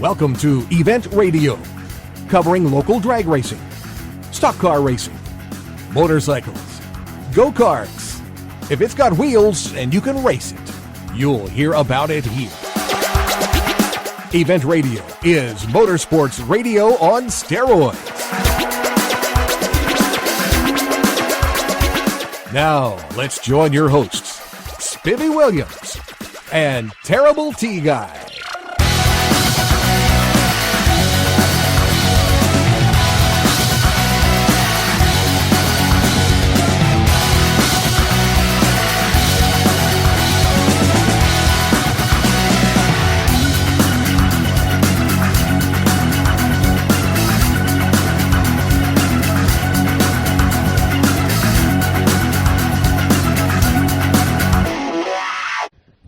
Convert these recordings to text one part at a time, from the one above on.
Welcome to Event Radio, covering local drag racing, stock car racing, motorcycles, go-karts. If it's got wheels and you can race it, you'll hear about it here. Event Radio is motorsports radio on steroids. Now, let's join your hosts, Spivvy Williams and Terrible T Guy.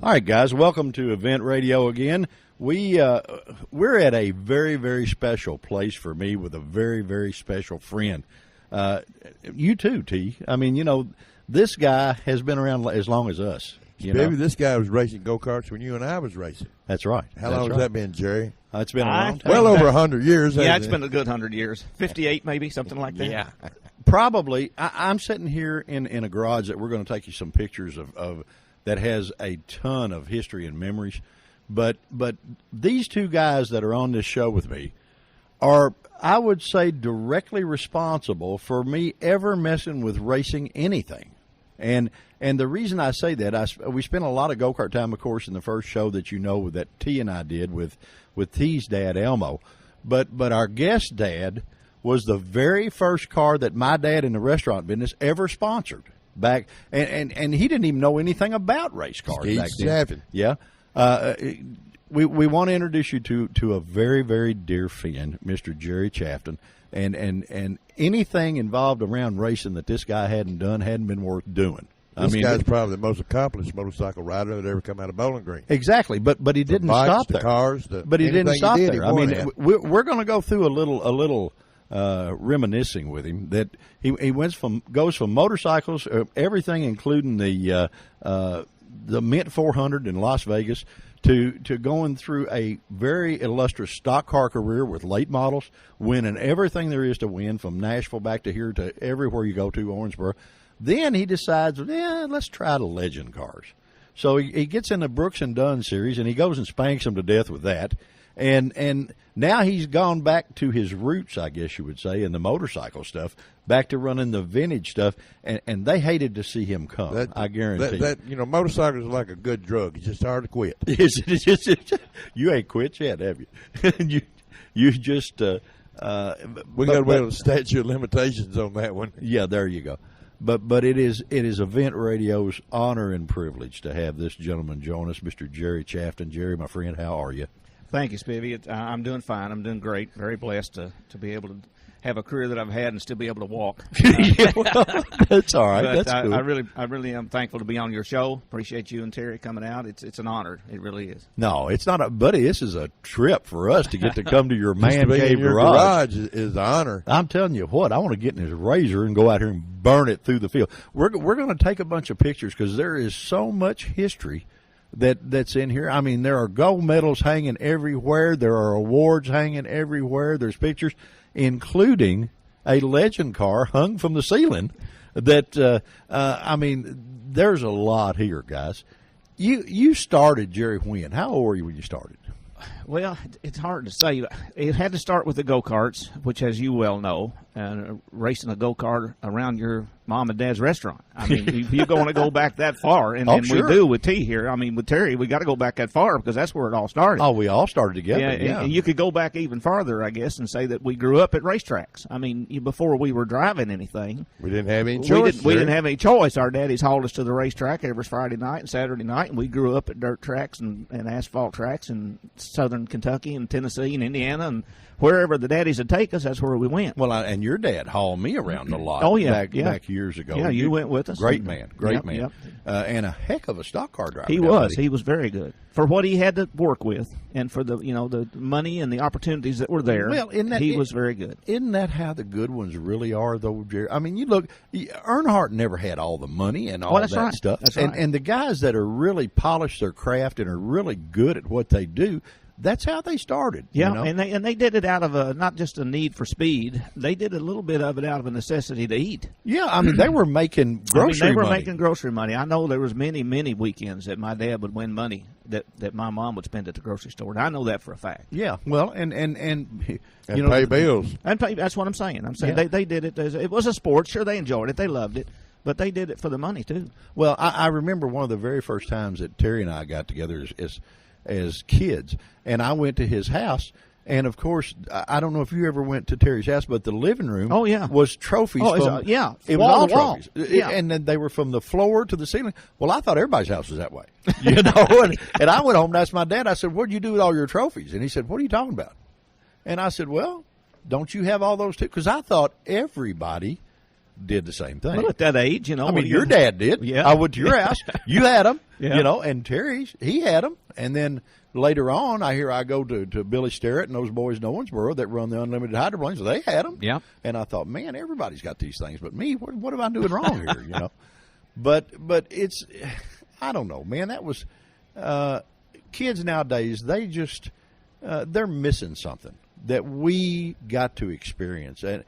All right, guys, welcome to Event Radio again. We're at a very, very special place for me with a very, very special friend. You too, T. I mean, you know, this guy has been around as long as us. Maybe this guy was racing go-karts when you and I was racing. That's right. How long has that been, Jerry? It's been a long time. Well over 100 years. Yeah, it's been a good 100 years. 58 maybe, something like that. Yeah. Probably. I'm sitting here in a garage that we're going to take you some pictures of that has a ton of history and memories. But these two guys that are on this show with me are, I would say, directly responsible for me ever messing with racing anything. And the reason I say that, we spent a lot of go-kart time, of course, in the first show that you know that T and I did with T's dad, Elmo. But our guest dad was the very first car that my dad in the restaurant business ever sponsored. Back and he didn't even know anything about race cars back then. Chafton. Yeah, we want to introduce you to a very, very dear friend, Mr. Jerry Chafton, and anything involved around racing that this guy hadn't been worth doing. This guy's probably the most accomplished motorcycle rider that ever come out of Bowling Green. Exactly, but he didn't stop there. Cars, but he didn't stop there. I mean, we're going to go through a little. Reminiscing with him that he goes from motorcycles, everything including the Mint 400 in Las Vegas to going through a very illustrious stock car career with late models, winning everything there is to win from Nashville back to here to everywhere you go to, Owensboro. Then he decides, let's try the legend cars. So he gets in the Brooks and Dunn series and he goes and spanks them to death with that. And now he's gone back to his roots, I guess you would say, in the motorcycle stuff, back to running the vintage stuff, and they hated to see him come. I guarantee you. Motorcycles are like a good drug. It's just hard to quit. You ain't quit yet, have you? you just we got to wait on the statute of limitations on that one. Yeah, there you go. But it is Event Radio's honor and privilege to have this gentleman join us, Mr. Jerry Chafton. Jerry, my friend, how are you? Thank you, Spivvy. I'm doing fine. I'm doing great. Very blessed to be able to have a career that I've had and still be able to walk. That's all right. That's cool. I really am thankful to be on your show. Appreciate you and Terry coming out. It's an honor. It really is. No, it's not buddy. This is a trip for us to get to come to your man cave garage is an honor. I'm telling you what. I want to get in his razor and go out here and burn it through the field. We're going to take a bunch of pictures because there is so much history that's in here. I mean, there are gold medals hanging everywhere. There are awards hanging everywhere. There's pictures, including a legend car hung from the ceiling. That I mean, there's a lot here, guys. You started, Jerry, when? How old were you when you started? Well, it's hard to say. It had to start with the go-karts, which, as you well know, racing a go-kart around your mom and dad's restaurant. I mean, you're going to go back that far, and sure. We do with T here. I mean, with Terry, we got to go back that far because that's where it all started. Oh, we all started together. Yeah. You could go back even farther, I guess, and say that we grew up at racetracks. I mean, before we were driving anything, we didn't have any choice. We didn't have any choice. Our daddies hauled us to the racetrack every Friday night and Saturday night, and we grew up at dirt tracks and asphalt tracks in southern Kentucky and Tennessee and Indiana and wherever the daddies would take us, that's where we went. Well, and your dad hauled me around a lot. Oh, yeah. Back years ago. Yeah, you went with us. Great man. Yep. And a heck of a stock car driver. He was very good for what he had to work with, and for the money and the opportunities that were there. Well, he was very good. Isn't that how the good ones really are, though, Jerry? I mean, you look, Earnhardt never had all the money and all that stuff. That's right. And the guys that are really polished their craft and are really good at what they do, that's how they started. Yeah, you know? and they did it out of not just a need for speed. They did a little bit of it out of a necessity to eat. Yeah, I mean, they were making grocery they were money. making grocery money. I know there was many weekends that my dad would win money that my mom would spend at the grocery store. And I know that for a fact. Yeah, well, and you know, pay bills. And pay, that's what I'm saying. I'm saying Yeah. they did it. It was a sport. Sure, they enjoyed it. They loved it. But they did it for the money, too. Well, I remember one of the very first times that Terry and I got together as kids, and I went to his house. And, of course, I don't know if you ever went to Terry's house, but the living room was trophies. Oh, from, it was wall all to wall. trophies. Yeah. And then they were from the floor to the ceiling. Well, I thought everybody's house was that way. You know, and I went home and asked my dad, I said, what did you do with all your trophies? And he said, what are you talking about? And I said, well, don't you have all those too? Because I thought everybody did the same thing. Well, at that age, you know. I mean, your dad did. Yeah. I went to your house. You had them, Yeah. you know, and Terry's, he had them. And then later on, I go to Billy Sterrett and those boys in Owensboro that run the unlimited hydroplanes. They had them. Yeah. And I thought, man, everybody's got these things, but me, what am I doing wrong here? You know. But it's, I don't know, man. That was kids nowadays. They just they're missing something that we got to experience. And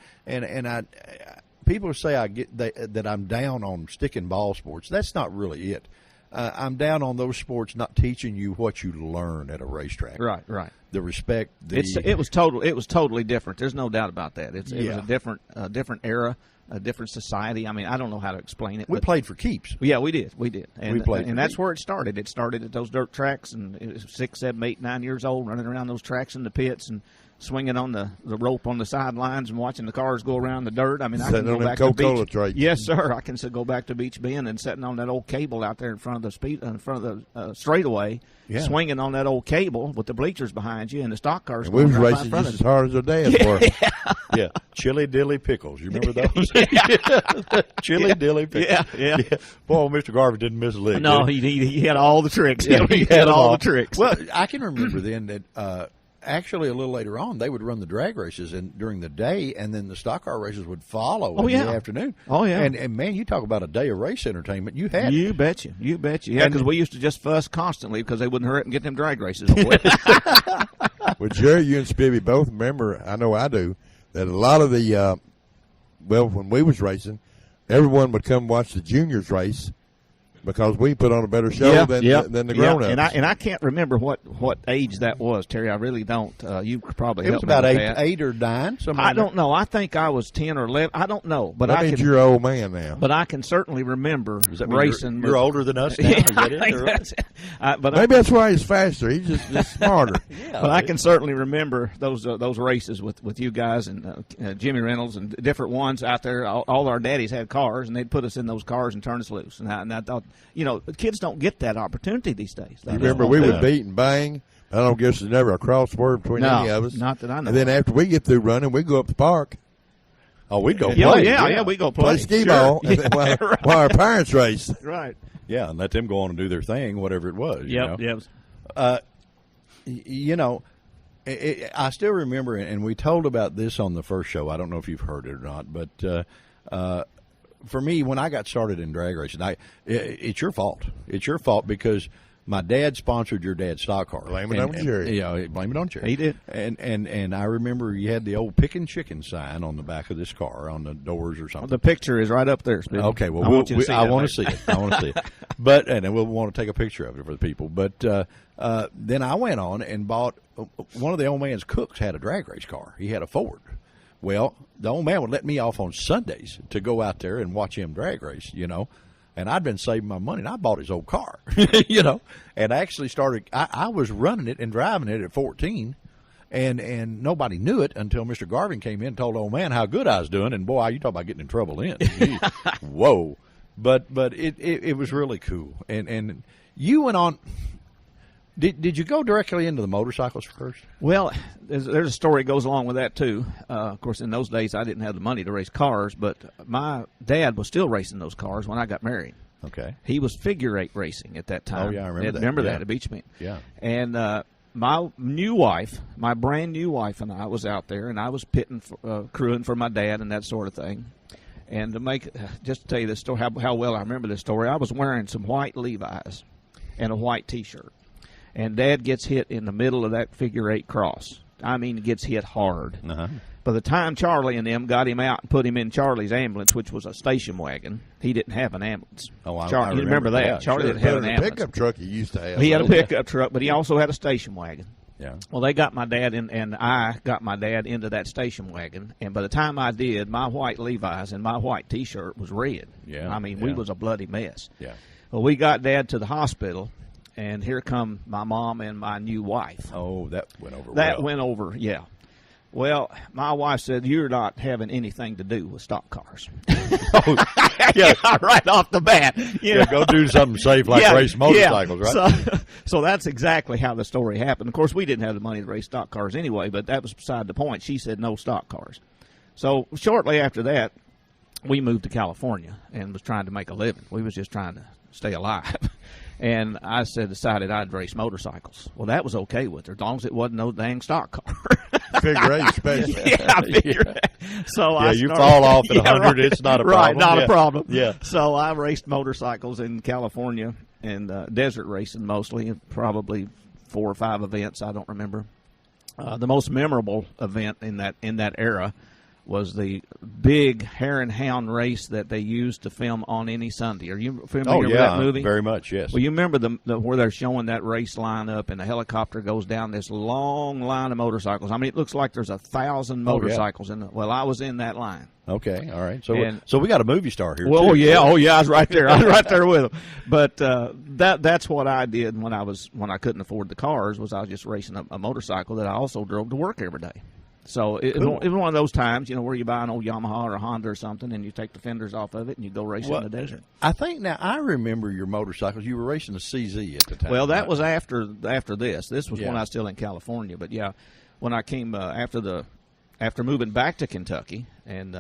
I people say that I'm down on stick and ball sports. That's not really it. I'm down on those sports not teaching you what you learn at a racetrack. Right. The respect. It was totally different. There's no doubt about that. It was a different era, a different society. I mean, I don't know how to explain it. We played for keeps. Yeah, we did. And, We played and that's where it started. It started at those dirt tracks, and it was 6, 7, 8, 9 years old, running around those tracks in the pits and swinging on the rope on the sidelines and watching the cars go around the dirt. I mean, I can Sitting go on them back to Coca-Cola Beach. trays. Yes, sir. I can go back to Beach Bend and sitting on that old cable out there in front of the straightaway, swinging on that old cable with the bleachers behind you and the stock cars. And we was going right in racing front just of as hard as our dads were. Yeah, chili dilly pickles. You remember those? Chili dilly pickles. Yeah. Boy, Mr. Garvin didn't miss a lick. No, did he had all the tricks. Yeah, he had all the tricks. Well, I can remember then that actually a little later on they would run the drag races during the day, and then the stock car races would follow in the afternoon. Oh, yeah. And man, you talk about a day of race entertainment. You had You betcha. Yeah, because we used to just fuss constantly because they wouldn't hurry up and get them drag races away. Well, Jerry, you and Spivey both remember, I know I do, that a lot of the, when we was racing, everyone would come watch the juniors race because we put on a better show than the grown-ups. And I can't remember what age that was, Terry. I really don't. You could probably It help was me about with eight, that. 8 or 9. I don't know. I think I was 10 or 11. I don't know, but That I means can. you're an old man now. But I can certainly remember Does that mean racing. You're older than us now. Yeah, Is that I think it? that's it. But Maybe that's why he's faster. He's just smarter. But I can certainly remember those races with you guys and Jimmy Reynolds and different ones out there. All our daddies had cars, and they'd put us in those cars and turn us loose. And I thought, kids don't get that opportunity these days. You remember we would beat and bang. I don't guess there's never a cross word between any of us. Not that I know. And then after we get through running, we go up the park, Oh, we'd go Yeah, play. yeah, we go play. play skee ball, and then while our parents race. Right. Yeah, and let them go on and do their thing, whatever it was. Yep. I still remember, and we told about this on the first show. I don't know if you've heard it or not, but for me, when I got started in drag racing, it's your fault. It's your fault because my dad sponsored your dad's stock car. Blame it on Jerry. Yeah, blame it on Jerry. He did. And I remember you had the old pickin' chicken sign on the back of this car on the doors or something. The picture is right up there, Speedy. Okay, well, I want you to see I that want to later. see it. I want to see it. But and then we'll want to take a picture of it for the people. But then I went on and bought one of the old man's cooks had a drag race car. He had a Ford. Well, the old man would let me off on Sundays to go out there and watch him drag race, And I'd been saving my money, and I bought his old car, and I actually started. I was running it and driving it at 14, and nobody knew it until Mr. Garvin came in and told the old man how good I was doing. And boy, you talk about getting in trouble then. Whoa! But it was really cool. And you went on. Did you go directly into the motorcycles first? Well, there's a story that goes along with that, too. Of course, in those days, I didn't have the money to race cars, but my dad was still racing those cars when I got married. Okay. He was figure eight racing at that time. Oh, yeah, I remember that. Remember Yeah. that at Beach Meet. Yeah. And my new wife, my brand new wife and I was out there, and I was pitting, crewing for my dad and that sort of thing. And just to tell you this story, how well I remember this story, I was wearing some white Levi's and a white T-shirt. and Dad gets hit in the middle of that figure 8 cross. I mean, gets hit hard. Uh-huh. By the time Charlie and them got him out and put him in Charlie's ambulance, which was a station wagon, he didn't have an ambulance. Oh, I you remember that? Yeah, Charlie sure. didn't have an The ambulance. pickup truck he used to have. He had a pickup truck, but he also had a station wagon. Yeah. Well, they got my dad in, and I got my dad into that station wagon. And by the time I did, my white Levi's and my white T-shirt was red. Yeah, I mean, we yeah. was a bloody mess. Yeah. Well, we got Dad to the hospital, and here come my mom and my new wife. Oh, that went over That well. went over, yeah. Well, my wife said, "You're not having anything to do with stock cars." Oh, yeah. Right off the bat. Yeah, go do something safe like race motorcycles, right? So that's exactly how the story happened. Of course, we didn't have the money to race stock cars anyway, but that was beside the point. She said no stock cars. So shortly after that, we moved to California and was trying to make a living. We was just trying to stay alive. And I decided I'd race motorcycles. Well, that was okay with her, as long as it wasn't no dang stock car. Figure 8 special. Yeah, I figured. So Yeah, you fall off at 100, right. it's not a Right, problem. not Yeah. a problem. Yeah. So I raced motorcycles in California and desert racing mostly, probably 4 or 5 events. I don't remember. The most memorable event in that era was the big hare and hound race that they used to film On Any Sunday. Are you familiar with that movie? Very much, yes. Well, you remember the where they're showing that race line up, and the helicopter goes down this long line of motorcycles. I mean, it looks like there's 1,000 motorcycles in it. Well, I was in that line. Okay, all right. So, And- so we got a movie star here. Well, too. yeah, I was right there. I was right there with them. But that's what I did when I couldn't afford the cars. Was I was just racing a motorcycle that I also drove to work every day. So it was one of those times, where you buy an old Yamaha or a Honda or something, and you take the fenders off of it and you go racing in the desert. I think now I remember your motorcycles. You were racing a CZ at the time. Well, that right? was after this. This was Yeah. when I was still in California. But yeah, when I came after moving back to Kentucky and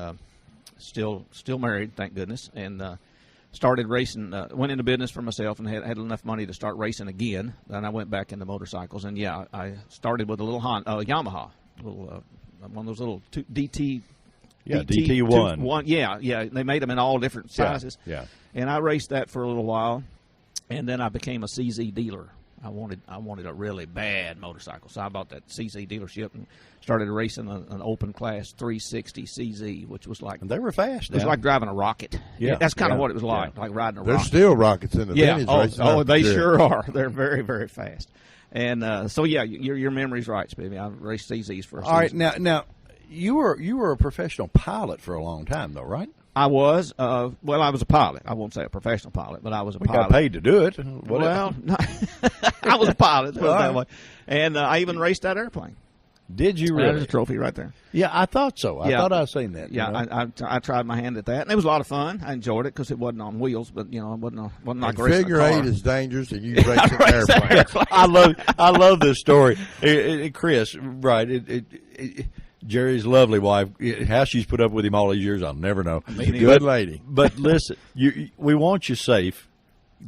still married, thank goodness, and started racing. Went into business for myself and had enough money to start racing again. Then I went back into motorcycles, and yeah, I started with a little Yamaha, little one of those little DT. Yeah, DT1. One, yeah. They made them in all different sizes. Yeah. And I raced that for a little while, and then I became a CZ dealer. I wanted a really bad motorcycle, so I bought that CZ dealership and started racing an open class 360 CZ, which was like And they were fast. it was like driving a rocket. Yeah, That's kind of yeah, what it was like riding a There's rocket. still rockets in the vintage races. Oh, I'm they sure are. They're very, very fast. And so yeah, your memory's right, baby. I raced CZs for a All right, season. now you were a professional pilot for a long time, though, right? I was. I was a pilot. I won't say a professional pilot, but I was a We pilot. got paid to do it. Well, no, I was a pilot. Put it that way. And I even raced that airplane. Did you There's really? a trophy right there. Yeah, I thought so. I Yeah. thought I was saying that. Yeah, you know? I tried my hand at that, and it was a lot of fun. I enjoyed it because it wasn't on wheels, but it wasn't like And racing figure a car. 8 is dangerous, and you race an airplane. I love this story, Chris. Right? Jerry's lovely wife. How she's put up with him all these years, I'll never know. Good lady. But listen, we want you safe.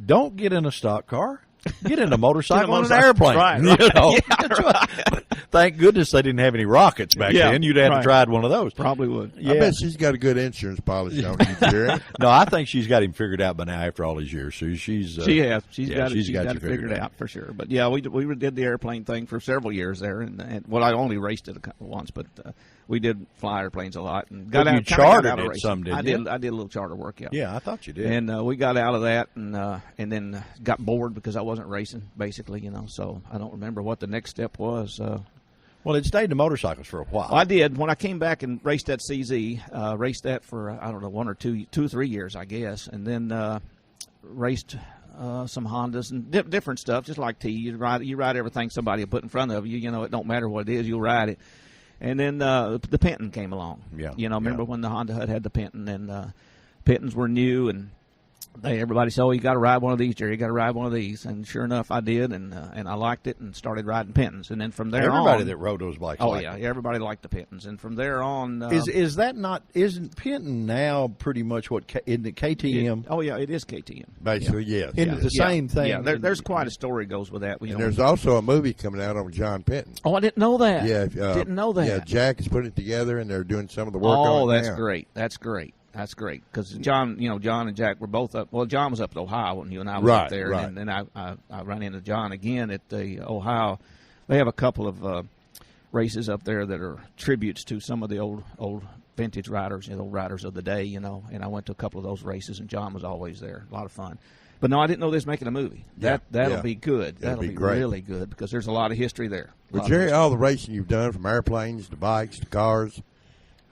Don't get in a stock car. Get in a motorcycle and an airplane. Right. You know? Yeah, right. But thank goodness they didn't have any rockets back Yeah, then. You'd have to right. tried one of those. Probably would. Yeah. I bet she's got a good insurance policy on you, Jerry. No, I think she's got him figured out by now after all these years. So she's She has. She's yeah, got it. she's She's got got you it figured out for sure. But yeah, we did the airplane thing for several years there, and I only raced it once, but we did fly airplanes a lot and got But you out. kinda got chartered out of it racing. some, didn't I you? did. I did a little charter work. Yeah. Yeah, I thought you did. And we got out of that, and then got bored because I wasn't racing, basically, So I don't remember what the next step was. Well, it stayed in the motorcycles for a while. I did. When I came back and raced that CZ, raced that for, 1 or 2 or 3 years, I guess, and then raced some Hondas and different stuff, just like T. You ride everything somebody will put in front of you. It don't matter what it is, you'll ride it. And then the Penton came along. Yeah. Remember when the Honda Hut had the Penton, and Pentons were new, and everybody said, "Oh, you got to ride one of these, Jerry. You got to ride one of these." And sure enough, I did, and I liked it, and started riding Pentons. And then from there Everybody on, that rode those bikes. oh liked yeah, it. everybody liked the Pentons. And from there on, Is that not? Isn't Penton now pretty much what? Isn't it KTM? oh yeah, it is KTM. Basically, yes. Isn't it the Yeah. same thing? Yeah, there's quite a story goes with that. And there's also a movie coming out on John Penton. Oh, I didn't know that. Yeah, didn't know that. Yeah, Jack is putting it together, and they're doing some of the work on it Oh, that's now. great. That's great. That's great because John and Jack were both up. Well, John was up at Ohio when you and I were Right, up there, right. and then I ran into John again at the Ohio. They have a couple of races up there that are tributes to some of the old vintage riders, the old riders of the day, and I went to a couple of those races, and John was always there. A lot of fun. But no, I didn't know they was making a movie. That'll be good. That'll be great. really good because there's a lot of history there. But Jerry, all the racing you've done, from airplanes to bikes to cars,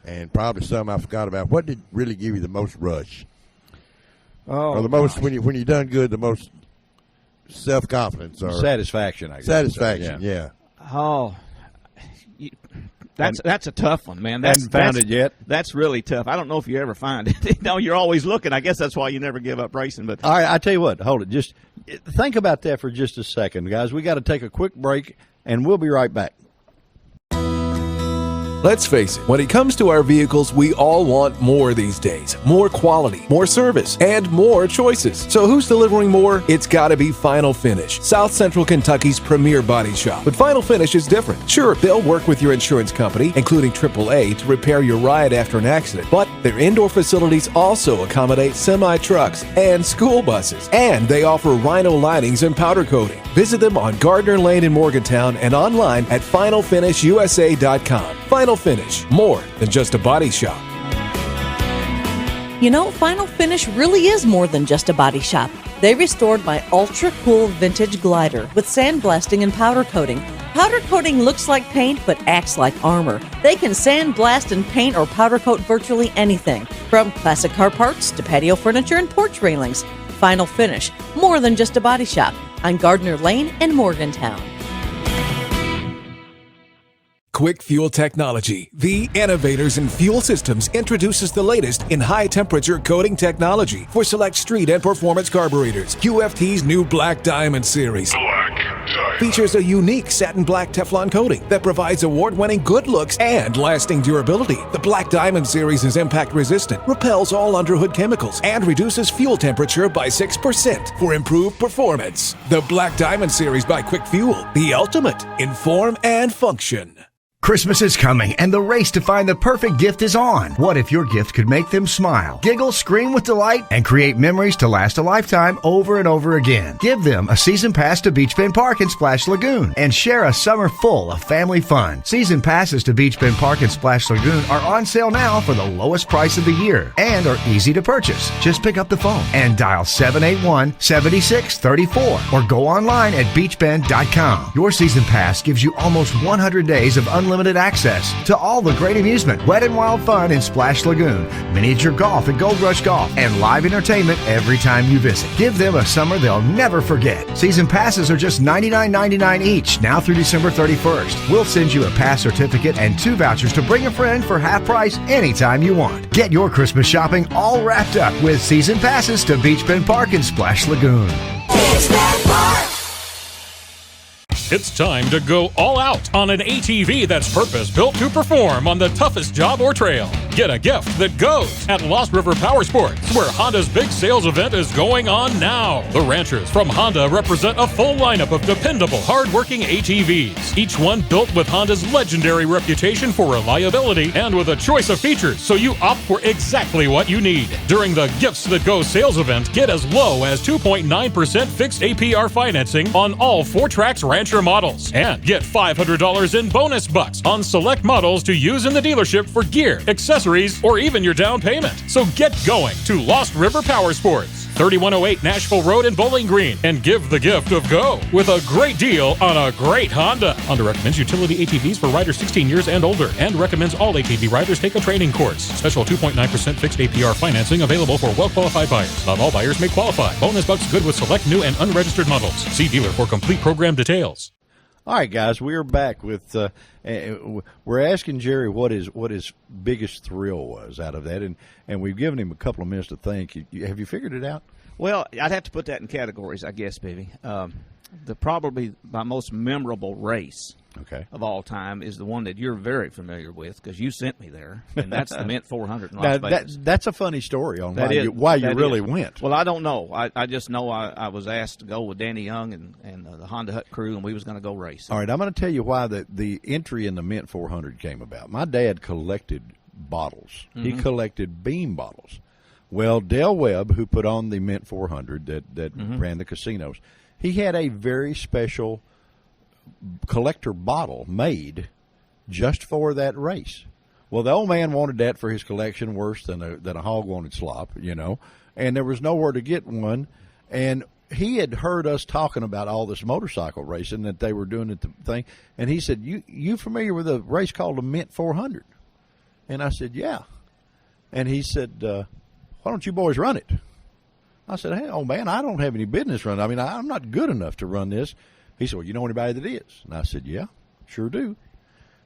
and probably some I forgot about, what did really give you the most rush? Or the most, when you done good, the most self-confidence or satisfaction, I guess. Satisfaction, yeah. Oh, that's a tough one, man. Haven't found it yet. That's really tough. I don't know if you ever find it. No, you're always looking. I guess that's why you never give up racing. But all right, I tell you what, hold it. Just think about that for just a second, guys. We got to take a quick break, and we'll be right back. Let's face it, when it comes to our vehicles, we all want more these days. More quality, more service, and more choices. So who's delivering more? It's gotta be Final Finish, South Central Kentucky's premier body shop. But Final Finish is different. Sure, they'll work with your insurance company, including AAA, to repair your ride after an accident. But their indoor facilities also accommodate semi-trucks and school buses. And they offer Rhino linings and powder coating. Visit them on Gardner Lane in Morgantown and online at finalfinishusa.com. Final Finish, more than just a body shop. You know, Final Finish really is more than just a body shop. They restored my ultra-cool vintage glider with sandblasting and powder coating. Powder coating looks like paint but acts like armor. They can sandblast and paint or powder coat virtually anything, from classic car parts to patio furniture and porch railings. Final Finish, more than just a body shop, on Gardner Lane in Morgantown. Quick Fuel Technology, the innovators in fuel systems, introduces the latest in high-temperature coating technology for select street and performance carburetors. QFT's new Black Diamond series features a unique satin black Teflon coating that provides award-winning good looks and lasting durability. The Black Diamond series is impact-resistant, repels all underhood chemicals, and reduces fuel temperature by 6% for improved performance. The Black Diamond series by Quick Fuel, the ultimate in form and function. Christmas is coming, and the race to find the perfect gift is on. What if your gift could make them smile, giggle, scream with delight, and create memories to last a lifetime over and over again? Give them a season pass to Beach Bend Park and Splash Lagoon, and share a summer full of family fun. Season passes to Beach Bend Park and Splash Lagoon are on sale now for the lowest price of the year and are easy to purchase. Just pick up the phone and dial 781-7634 or go online at beachbend.com. Your season pass gives you almost 100 days of unlimited access to all the great amusement, wet and wild fun in Splash Lagoon, miniature golf at Gold Rush Golf, and live entertainment every time you visit. Give them a summer they'll never forget. Season passes are just $99.99 each, now through December 31st. We'll send you a pass certificate and 2 vouchers to bring a friend for half price anytime you want. Get your Christmas shopping all wrapped up with season passes to Beach Bend Park and Splash Lagoon. Beach Bend Park! It's time to go all out on an ATV that's purpose-built to perform on the toughest job or trail. Get a gift that goes at Lost River Power Sports, where Honda's big sales event is going on now. The ranchers from Honda represent a full lineup of dependable, hard-working ATVs, each one built with Honda's legendary reputation for reliability and with a choice of features, so you opt for exactly what you need. During the Gifts That Go sales event, get as low as 2.9% fixed APR financing on all 4Trax Rancher models, and get $500 in bonus bucks on select models to use in the dealership for gear, accessories, or even your down payment. So get going to Lost River Power Sports, 3108 Nashville Road in Bowling Green, and give the gift of go with a great deal on a great Honda. Honda recommends utility ATVs for riders 16 years and older, and recommends all ATV riders take a training course. Special 2.9% fixed APR financing available for well-qualified buyers. Not all buyers may qualify. Bonus bucks good with select new and unregistered models. See dealer for complete program details. All right, guys, we're back with. We're asking Jerry what his biggest thrill was out of that, and we've given him a couple of minutes to think. Have you figured it out? Well, I'd have to put that in categories, I guess, baby. Probably my most memorable race of all time is the one that you're very familiar with because you sent me there, and that's the Mint 400 in Las Vegas. That's a funny story on why you really went. Well, I don't know. I just know I was asked to go with Danny Young and the Honda Hut crew, and we was going to go race. All right, I'm going to tell you why the entry in the Mint 400 came about. My dad collected bottles. He collected bean bottles. Well, Del Webb, who put on the Mint 400 that ran the casinos, he had a very special collector bottle made just for that race. Well, the old man wanted that for his collection worse than a hog wanted slop, and there was nowhere to get one. And he had heard us talking about all this motorcycle racing that they were doing at the thing, and he said, "You familiar with a race called the Mint 400?" And I said, "Yeah." And he said, "Why don't you boys run it?" I said, "Hey, old man, I don't have any business running. I mean, I'm not good enough to run this." He said, "Well, you know anybody that is?" And I said, "Yeah, sure do."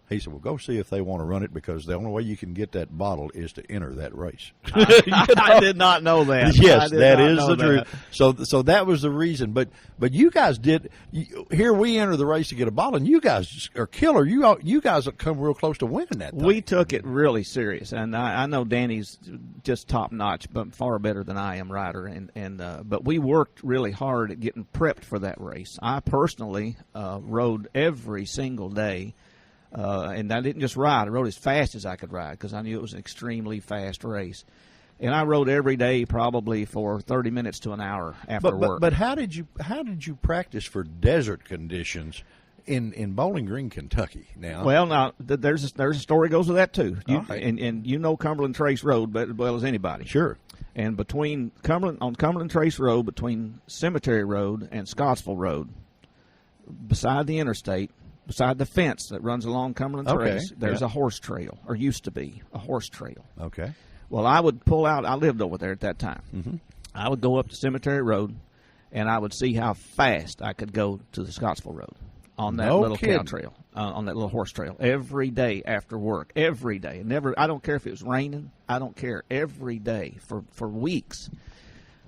He said, "Well, go see if they want to run it, because the only way you can get that bottle is to enter that race." I did not know that. Yes, that is the truth. So that was the reason. But you guys did. Here we enter the race to get a bottle, and you guys are killer. You guys have come real close to winning that thing. We took it really serious, and I know Danny's just top notch, but far better than I am rider. But we worked really hard at getting prepped for that race. I personally rode every single day. And I didn't just ride. I rode as fast as I could ride, because I knew it was an extremely fast race. And I rode every day probably for 30 minutes to an hour after work. But how did you practice for desert conditions in Bowling Green, Kentucky? Now there's a story goes with that too. Right. And you know Cumberland Trace Road as well as anybody. Sure. And between Cumberland Trace Road, between Cemetery Road and Scottsville Road, beside the interstate, beside the fence that runs along Cumberland Trace, there's a horse trail, or used to be a horse trail. Okay. Well, I would pull out. I lived over there at that time. Mm-hmm. I would go up to Cemetery Road, and I would see how fast I could go to the Scottsville Road on that little cow trail, on that little horse trail, every day after work, every day. I don't care if it was raining. I don't care. Every day for weeks.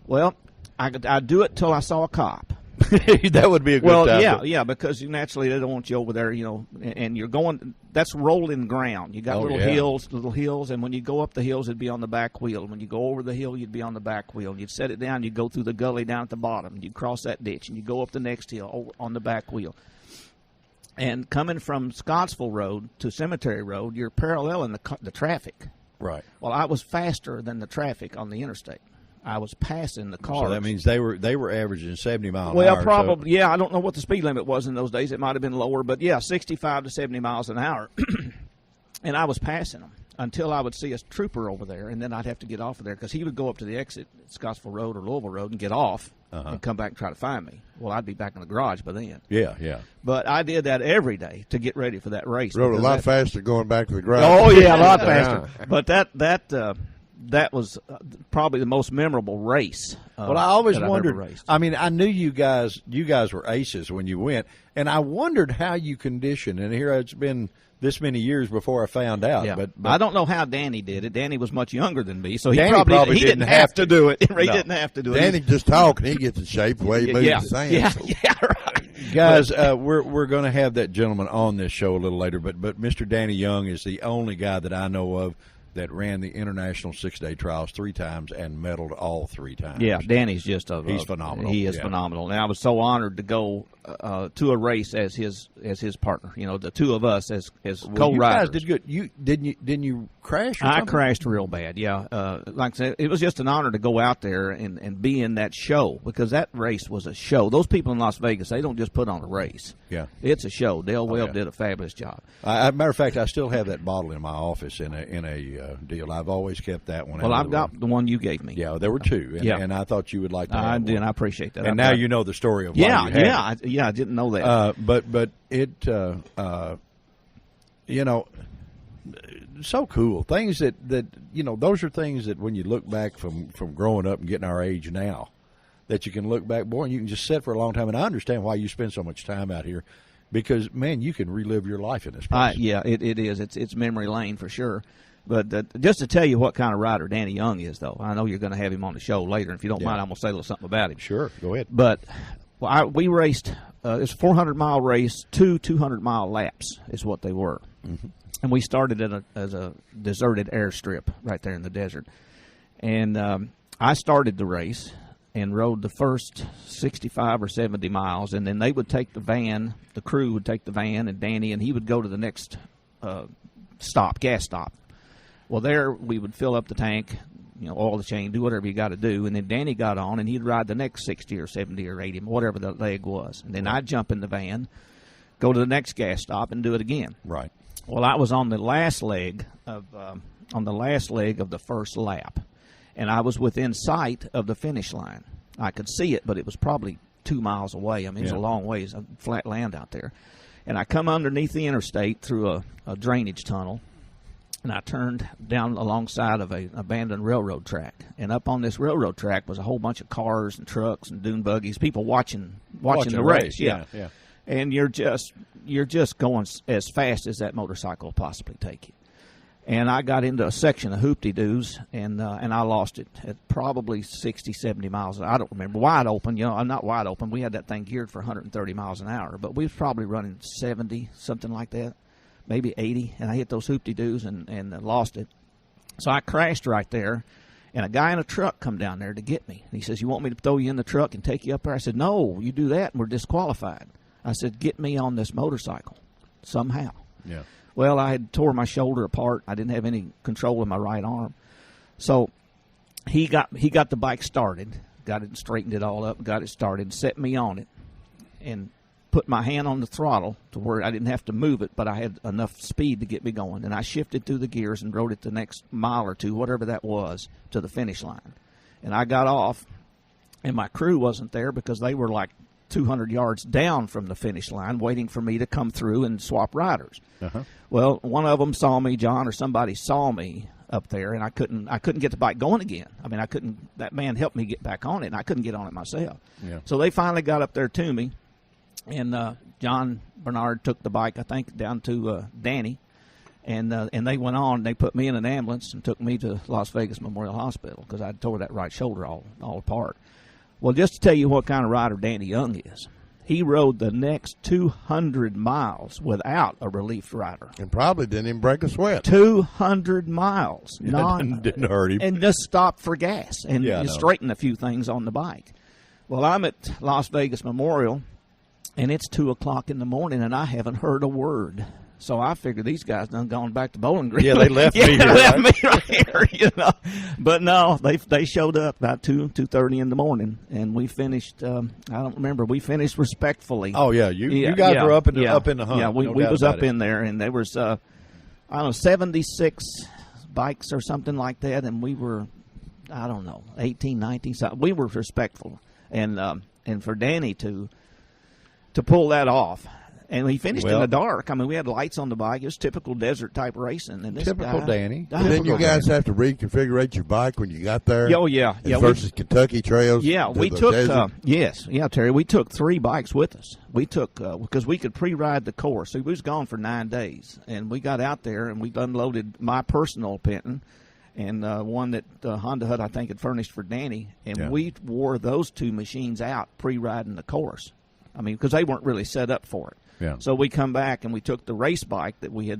Well, I'd do it till I saw a cop. That would be a good time. Yeah, because naturally they don't want you over there, and you're going. That's rolling ground. You got little hills, and when you go up the hills, it'd be on the back wheel. When you go over the hill, you'd be on the back wheel. You'd set it down, you'd go through the gully down at the bottom, you'd cross that ditch, and you go up the next hill on the back wheel. And coming from Scottsville Road to Cemetery Road, you're paralleling the traffic. Right. Well, I was faster than the traffic on the interstate. I was passing the cars. So that means they were averaging 70 miles an hour. Well, probably, yeah. I don't know what the speed limit was in those days. It might have been lower, but yeah, 65 to 70 miles an hour. And I was passing them until I would see a trooper over there, and then I'd have to get off of there because he would go up to the exit at Scottsville Road or Louisville Road and get off and come back and try to find me. Well, I'd be back in the garage by then. Yeah. But I did that every day to get ready for that race. Rode a lot faster going back to the garage. Oh, yeah, a lot faster. But that was probably the most memorable race. Well, I always wondered. I mean, I knew you guys were aces when you went, and I wondered how you conditioned. And here it's been this many years before I found out. Yeah. But I don't know how Danny did it. Danny was much younger than me, so he Danny probably didn't have to do it. He didn't have to do it. Danny just talking. He gets in shape the way he moves the sand. Yeah, right. Guys, we're going to have that gentleman on this show a little later, but Mr. Danny Young is the only guy that I know of that ran the International 6-Day Trials 3 times and medaled all 3 times. Yeah, Danny's just he's phenomenal. He is phenomenal. And I was so honored to go to a race as his partner. The two of us as co-riders. You guys did good. Didn't you crash? Or something? I crashed real bad. Yeah, like I said, it was just an honor to go out there and be in that show, because that race was a show. Those people in Las Vegas, they don't just put on a race. Yeah, it's a show. Dale Webb did a fabulous job. Matter of fact, I still have that bottle in my office in a deal. I've always kept that one. Well, I've got the one you gave me. Yeah, there were 2, and I thought you would like that. I did. I appreciate that. And now you know the story of why you had it. I didn't know that. But it, so cool. Things that those are things that when you look back from growing up and getting our age now, that you can look back, boy, and you can just sit for a long time. And I understand why you spend so much time out here, because man, you can relive your life in this place. It is. It's memory lane for sure. But just to tell you what kind of rider Danny Young is, though, I know you're going to have him on the show later. And if you don't mind, I'm going to say a little something about him. Sure, go ahead. But we raced. It's a 400-mile race. 2 200-mile laps is what they were. Mm-hmm. And we started as a deserted airstrip right there in the desert. And I started the race and rode the first 65 or 70 miles. And then they would take the van. The crew would take the van, and Danny, and he would go to the next gas stop. Well, there we would fill up the tank, oil the chain, do whatever you got to do, and then Danny got on, and he'd ride the next 60 or 70 or 80, whatever the leg was. And then I'd jump in the van, go to the next gas stop, and do it again. Right. Well, I was on the last leg of the first lap, and I was within sight of the finish line. I could see it, but it was probably 2 miles away. I mean, it's a long ways, flat land out there. And I come underneath the interstate through a drainage tunnel, and I turned down alongside of an abandoned railroad track. And up on this railroad track was a whole bunch of cars and trucks and dune buggies, people watching the race. Yeah. And you're just going as fast as that motorcycle will possibly take you. And I got into a section of hoop-de-doos, and I lost it at probably 60, 70 miles. I don't remember. Wide open, I'm not wide open. We had that thing geared for 130 miles an hour, but we was probably running 70, something like that, maybe 80. And I hit those hoop-de-doos and lost it. So I crashed right there, and a guy in a truck come down there to get me. And he says, "You want me to throw you in the truck and take you up there?" I said, "No, you do that, and we're disqualified." I said, "Get me on this motorcycle somehow." Yeah. Well, I had tore my shoulder apart. I didn't have any control in my right arm. So he got the bike started, got it straightened it all up, got it started, set me on it, and put my hand on the throttle to where I didn't have to move it, but I had enough speed to get me going. And I shifted through the gears and rode it the next mile or two, whatever that was, to the finish line. And I got off, and my crew wasn't there because they were like 200 yards down from the finish line waiting for me to come through and swap riders. Uh-huh. Well, one of them saw me, John, or somebody saw me up there, and I couldn't get the bike going again. I mean, that man helped me get back on it, and I couldn't get on it myself. Yeah. So they finally got up there to me, and John Bernard took the bike, I think, down to Danny, and they went on. They put me in an ambulance and took me to Las Vegas Memorial Hospital because I tore that right shoulder all apart. Well, just to tell you what kind of rider Danny Young is, he rode the next 200 miles without a relief rider. And probably didn't even break a sweat. 200 miles. Didn't hurt him. And just stopped for gas and straighten a few things on the bike. Well, I'm at Las Vegas Memorial, and it's 2 o'clock in the morning, and I haven't heard a word. So I figured these guys done gone back to Bowling Green. Yeah, they left me here. They left me right here, But no, they showed up about 2:30 in the morning, and we finished. I don't remember. We finished respectfully. Oh yeah, you guys were up in the hunt. Yeah, we was up in there, and there was 76 bikes or something like that, and we were 18, 19. So we were respectful, and for Danny to pull that off. And he finished in the dark. I mean, we had lights on the bike. It was typical desert type racing. And this typical guy, Danny. And then you guys have to reconfigure your bike when you got there. Oh yeah, versus Kentucky trails. Yeah, we took Terry. We took 3 bikes with us. We took because we could pre-ride the course. So we was gone for 9 days, and we got out there and we unloaded my personal Penton and one that Honda Hut I think had furnished for Danny, and we wore those 2 machines out pre-riding the course. I mean, because they weren't really set up for it. Yeah. So we come back and we took the race bike that we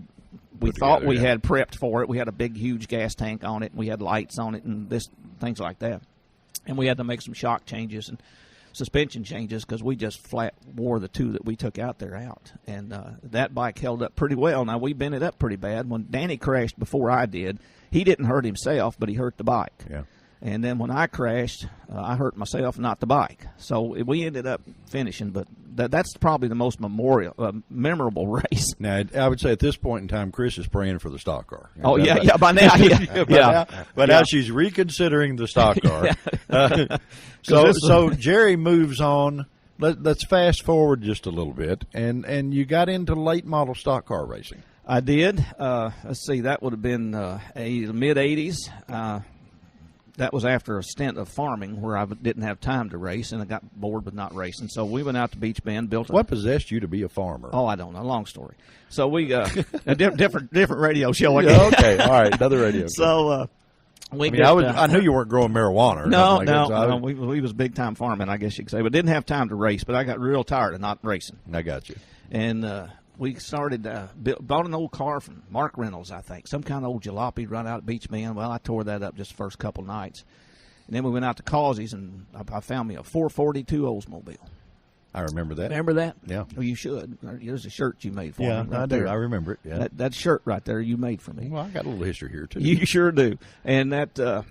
thought we had prepped for it. We had a big, huge gas tank on it, and we had lights on it and things like that. And we had to make some shock changes and suspension changes because we just flat wore the 2 that we took out there out. And that bike held up pretty well. Now, we bent it up pretty bad. When Danny crashed before I did, he didn't hurt himself, but he hurt the bike. Yeah. And then when I crashed, I hurt myself, not the bike. So we ended up finishing, but that's probably the most memorable race. Now, I would say at this point in time, Chris is praying for the stock car. Oh, yeah, by now, But now she's reconsidering the stock car. So Jerry moves on. Let's fast forward just a little bit, and you got into late model stock car racing. I did. Let's see, that would have been mid-'80s. That was after a stint of farming where I didn't have time to race, and I got bored with not racing. So we went out to Beach Bend, built What possessed you to be a farmer? Oh, I don't know. Long story. So we a different radio show again. Okay, all right, another radio show. So I knew you weren't growing marijuana. Or no. We was big time farming, I guess you could say, but didn't have time to race. But I got real tired of not racing. I got you. And we started, bought an old car from Mark Reynolds, I think. Some kind of old jalopy run out at Beach Bend. Well, I tore that up just the first couple nights. And then we went out to Causey's, and I found me a 442 Oldsmobile. I remember that. Remember that? Yeah. Well, you should. There's a shirt you made for me. Yeah, Right I do. there. I remember it. Yeah. That shirt right there you made for me. Well, I got a little history here, too. You sure do. And that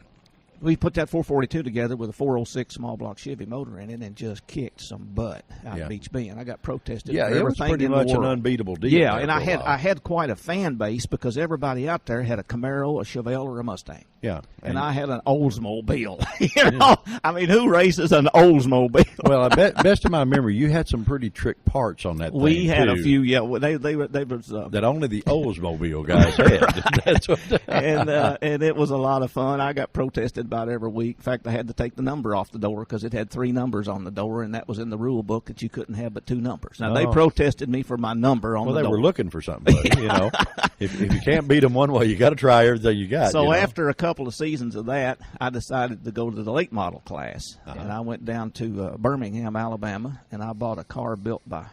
we put that 442 together with a 406 small block Chevy motor in it and just kicked some butt out of Beach Bend. I got protested for it was everything pretty in much the an world. unbeatable deal. Yeah, there and for a while. I had quite a fan base because everybody out there had a Camaro, a Chevelle, or a Mustang. Yeah. And I had an Oldsmobile. You know, I mean, who races an Oldsmobile? Well, best of my memory, you had some pretty trick parts on that thing, We had too, a few, yeah. Well, they was that only the Oldsmobile guys had. That's what. and it was a lot of fun. I got protested about every week. In fact, I had to take the number off the door because it had 3 numbers on the door, and that was in the rule book that you couldn't have but 2 numbers. Now they protested me for my number on the door. Well, they were looking for something, buddy, you know. If you can't beat them one way, you got to try everything you got. So you know? after a couple of seasons of that, I decided to go to the late model class, and I went down to Birmingham, Alabama, and I bought a car built by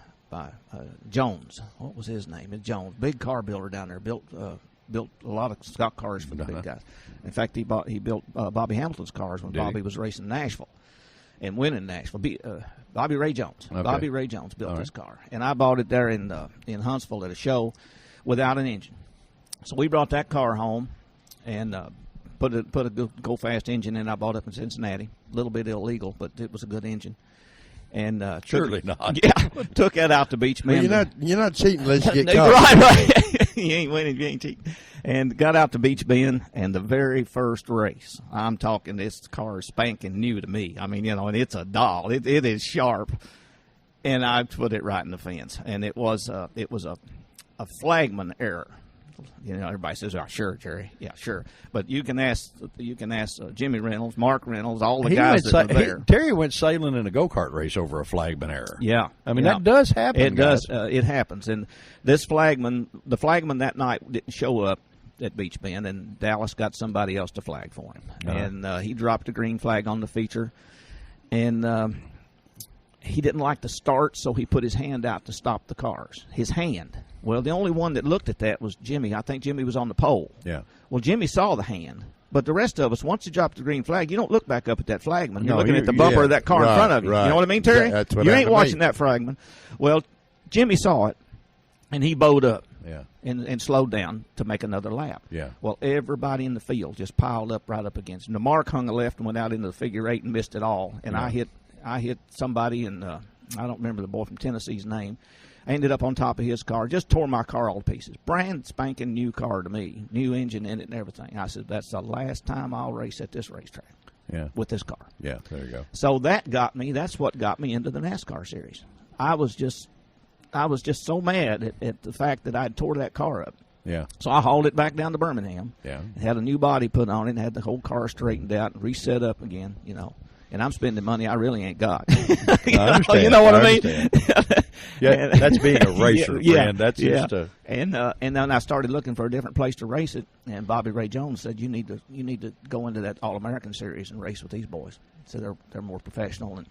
Jones. What was his name? It's Jones, big car builder down there. Built a lot of stock cars for the big guys. In fact, he built Bobby Hamilton's cars when Bobby was racing Nashville and winning Nashville. Bobby Ray Jones. Okay. Bobby Ray Jones built this car, and I bought it there in Huntsville at a show without an engine. So we brought that car home and put a go fast engine in. I bought it in Cincinnati. A little bit illegal, but it was a good engine. And surely not. Yeah, took that out to Beach Bend. Well, you're not cheating unless you get caught. Right. You ain't winning, you ain't cheating. And got out to Beach Bend, and the very first race, I'm talking, this car is spanking new to me. I mean, you know, and it's a doll. It is sharp. And I put it right in the fence. And it was a flagman error. You know, everybody says, "Oh, sure, Jerry, yeah, sure." But you can ask Jimmy Reynolds, Mark Reynolds, all the guys that were there. Terry went sailing in a go-kart race over a flagman error. Yeah, I mean that does happen. It does. It happens. And this flagman, the flagman that night didn't show up at Beach Bend, and Dallas got somebody else to flag for him. And he dropped a green flag on the feature, and he didn't like the start, so he put his hand out to stop the cars. His hand. Well, the only one that looked at that was Jimmy. I think Jimmy was on the pole. Yeah. Well, Jimmy saw the hand. But the rest of us, once you drop the green flag, you don't look back up at that flagman. You're looking at the bumper of that car in front of you. Right. You know what I mean, Terry? That's what you happened ain't to watching me. that flagman. Well, Jimmy saw it, and he bowed up. Yeah. And slowed down to make another lap. Yeah. Well, everybody in the field just piled up right up against him. Now, Mark hung a left and went out into the figure 8 and missed it all. And I hit somebody, and I don't remember the boy from Tennessee's name. I ended up on top of his car, just tore my car all to pieces. Brand spanking new car to me, new engine in it and everything. I said, that's the last time I'll race at this racetrack with this car. Yeah, there you go. So that's what got me into the NASCAR series. I was just so mad at the fact that I'd tore that car up. Yeah. So I hauled it back down to Birmingham. Yeah. Had a new body put on it, and had the whole car straightened out and reset up again, you know. And I'm spending money I really ain't got. You know what I mean? Yeah, that's being a racer, friend. That's just a... And then I started looking for a different place to race it, and Bobby Ray Jones said, you need to go into that All-American series and race with these boys. So they're more professional,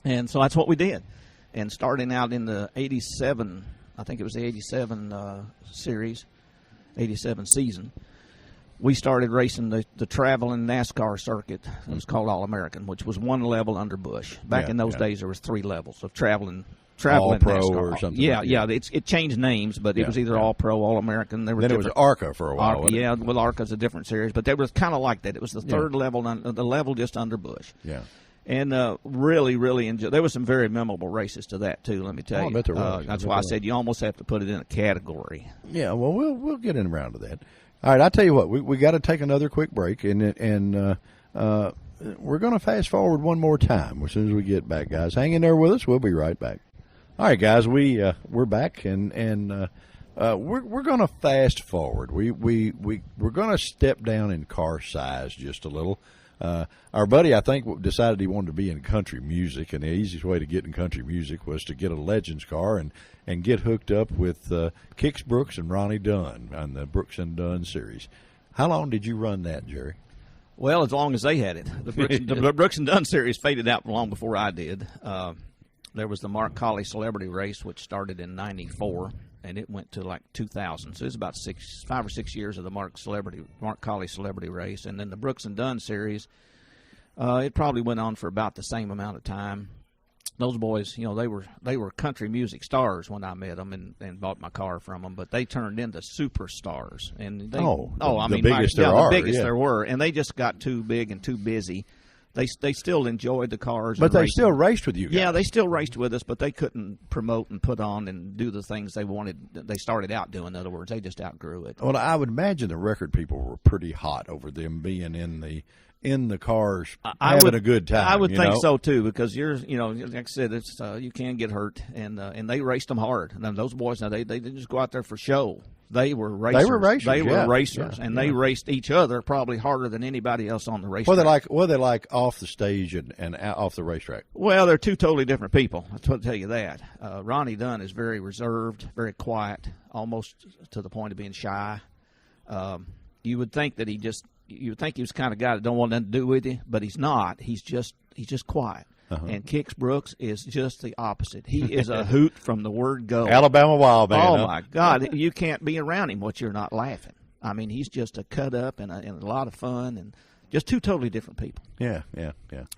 and so that's what we did. And starting out in the 87, I think it was the 87 series, 87 season, we started racing the traveling NASCAR circuit. It was called All-American, which was one level under Busch. Back in those days, there was 3 levels of traveling All-Pro NASCAR. or something. Yeah. It changed names, but it was either All-Pro, All-American. Then it was ARCA for a while. ARCA, well, ARCA's a different series, but they was kind of like that. It was the third level, the level just under Busch. Yeah. And really, really enjoyed. There were some very memorable races to that too. Let me tell you. I bet there was. That's why I said you almost have to put it in a category. Yeah. Well, we'll get in around to that. All right. I tell you what, we got to take another quick break, and we're going to fast forward one more time as soon as we get back, guys. Hang in there with us. We'll be right back. All right, guys. We're back, and we're going to fast forward. We're going to step down in car size just a little. Our buddy, I think, decided he wanted to be in country music, and the easiest way to get in country music was to get a Legends car and get hooked up with Kix Brooks and Ronnie Dunn on the Brooks and Dunn series. How long did you run that, Jerry? Well, as long as they had it. The Brooks and Dunn series faded out long before I did. There was the Mark Colley Celebrity Race, which started in '94, and it went to like 2000. So it was about 5 or 6 years of the Mark Colley Celebrity Race. And then the Brooks and Dunn series, it probably went on for about the same amount of time. those boys, they were country music stars when I met them and bought my car from them, but they turned into superstars. And they, the biggest there were, and they just got too big and too busy. They still enjoyed the cars, but they still raced with you guys. Yeah, they still raced with us, but they couldn't promote and put on and do the things they wanted. They started out doing. In other words, they just outgrew it. Well, I would imagine the record people were pretty hot over them being in the cars having a good time. I would think so too, because like I said, it's you can get hurt, and they raced them hard. And those boys, now they didn't just go out there for show. They were racers. They were racers, and they raced each other probably harder than anybody else on the racetrack. What are they like off the stage and off the racetrack? Well, they're two totally different people. I'll tell you that. Ronnie Dunn is very reserved, very quiet, almost to the point of being shy. You would think that you would think he was the kind of guy that don't want nothing to do with you, but he's not. He's just quiet. And Kix Brooks is just the opposite. He is a hoot from the word go. Alabama wild man. Oh my God, you can't be around him what you're not laughing. I mean, he's just a cut up and a lot of fun, and just two totally different people. Yeah.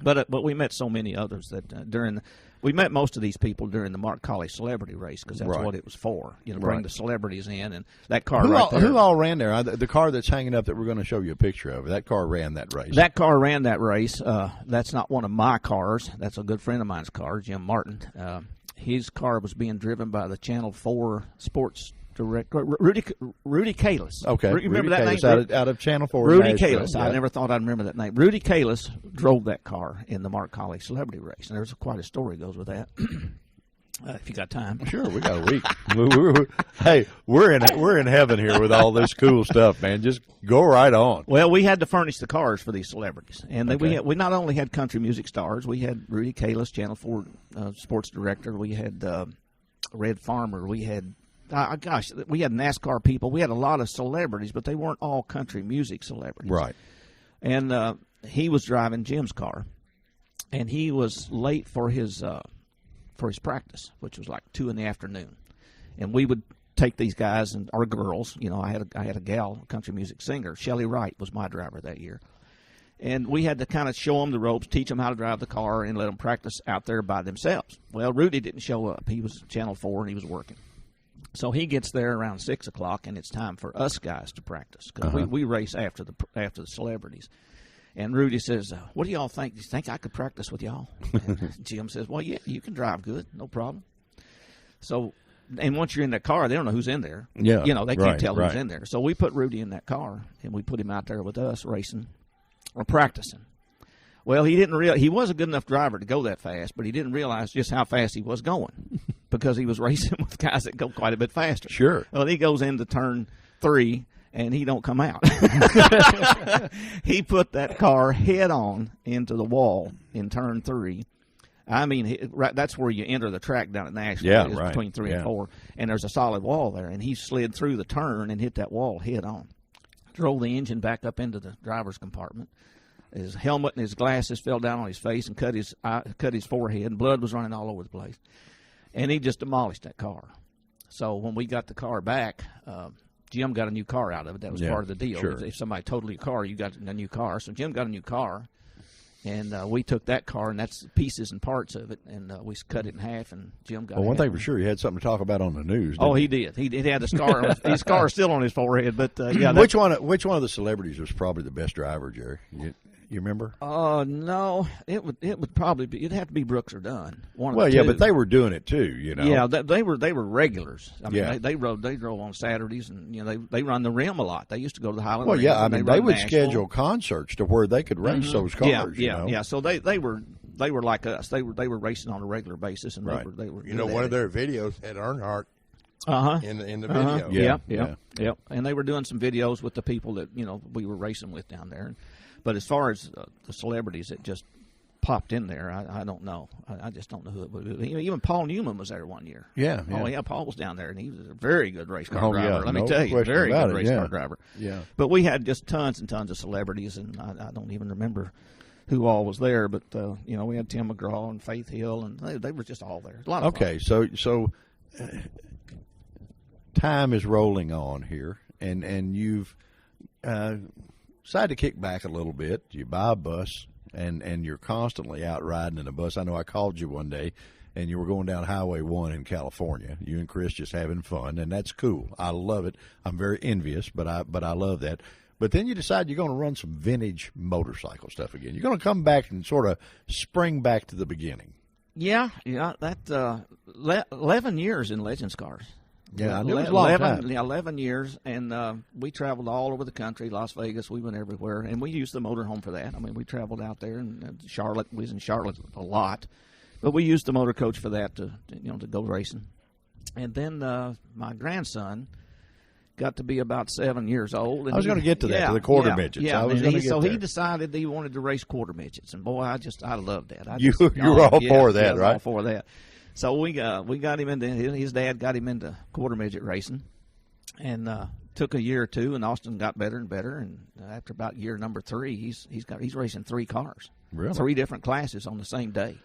But we met so many others that we met most of these people during the Mark Colley Celebrity Race, because that's what it was for. Bring the celebrities in, and that car there. Who all ran there? The car that's hanging up that we're going to show you a picture of. That car ran that race. That car ran that race. That's not one of my cars. That's a good friend of mine's car, Jim Martin. His car was being driven by the Channel 4 sports director, Rudy Kalis. Okay. Remember Rudy that Kalis name? out of Channel 4. Rudy Kalis. I never thought I'd remember that name. Rudy Kalis drove that car in the Mark Colley Celebrity Race, and there's quite a story goes with that. If you got time. Sure, we got a week. Hey, we're in heaven here with all this cool stuff, man. Just go right on. Well, we had to furnish the cars for these celebrities, and we not only had country music stars. We had Rudy Kalis, Channel 4 sports director. We had Red Farmer. We had we had NASCAR people. We had a lot of celebrities, but they weren't all country music celebrities. Right. And he was driving Jim's car, and he was late for his practice, which was like 2 p.m. And we would take these guys or girls. I had a gal, a country music singer. Shelley Wright was my driver that year. And we had to kind of show them the ropes, teach them how to drive the car, and let them practice out there by themselves. Well, Rudy didn't show up. He was Channel 4, and he was working. So he gets there around 6 o'clock, and it's time for us guys to practice, because we race after the celebrities. And Rudy says, what do y'all think? Do you think I could practice with y'all? And Jim says, well, yeah, you can drive good, no problem. So, and once you're in that car, they don't know who's in there. Yeah, they can't tell who's in there. So we put Rudy in that car, and we put him out there with us racing or practicing. Well, he was a good enough driver to go that fast, but he didn't realize just how fast he was going, because he was racing with guys that go quite a bit faster. Sure. Well, he goes into turn 3, and he don't come out. He put that car head on into the wall in turn 3. I mean, that's where you enter the track down at Nashville. Yeah, right. Between 3 and 4, and there's a solid wall there, and he slid through the turn and hit that wall head on. Drove the engine back up into the driver's compartment. His helmet and his glasses fell down on his face and cut his forehead, and blood was running all over the place. And he just demolished that car. So when we got the car back, Jim got a new car out of it. That was part of the deal. Sure. If somebody totaled your car, you got a new car. So Jim got a new car, and we took that car, and that's pieces and parts of it, and we cut it in half, and Jim got. Well, one thing for sure, he had something to talk about on the news. He did. He had a scar. His scar is still on his forehead, but yeah. Which one of the celebrities was probably the best driver, Jerry? You remember? No, it would probably be. It'd have to be Brooks or Dunn. But they were doing it too, Yeah, they were regulars. I mean, they drove on Saturdays, and they run the Rim a lot. They used to go to the Highland. Well, yeah, I mean, they would Nashville. Schedule concerts to where they could race those cars. Yeah. So they were like us. They were racing on a regular basis, and they were. One of their videos had Earnhardt. In the video. Yeah. And they were doing some videos with the people that we were racing with down there. But as far as the celebrities that just popped in there, I don't know. I just don't know who it would be. Even Paul Newman was there one year. Yeah. Oh, yeah, Paul was down there, and he was a very good race car driver. Let me tell you, very good race car driver. Yeah. But we had just tons and tons of celebrities, and I don't even remember who all was there. But, we had Tim McGraw and Faith Hill, and they were just all there. A lot of fun. So time is rolling on here, and you've decided to kick back a little bit. You buy a bus, and you're constantly out riding in a bus. I know I called you one day, and you were going down Highway 1 in California. You and Chris just having fun, and that's cool. I love it. I'm very envious, but I love that. But then you decide you're going to run some vintage motorcycle stuff again. You're going to come back and sort of spring back to the beginning. Yeah, that 11 years in Legends cars. Yeah, it was a long time. 11 years, and we traveled all over the country, Las Vegas. We went everywhere, and we used the motorhome for that. I mean, we traveled out there, and Charlotte. We was in Charlotte a lot, but we used the motor coach for that to go racing. And then my grandson got to be about 7 years old. And I was going to get to that, to the quarter midgets. Yeah, he decided that he wanted to race quarter midgets, and boy, I loved that. You were all for that, right? All for that. So we got him into, his dad got him into quarter midget racing, and took a year or two, and Austin got better and better, and after about year number 3, he's racing 3 cars, really? 3 different classes on the same day,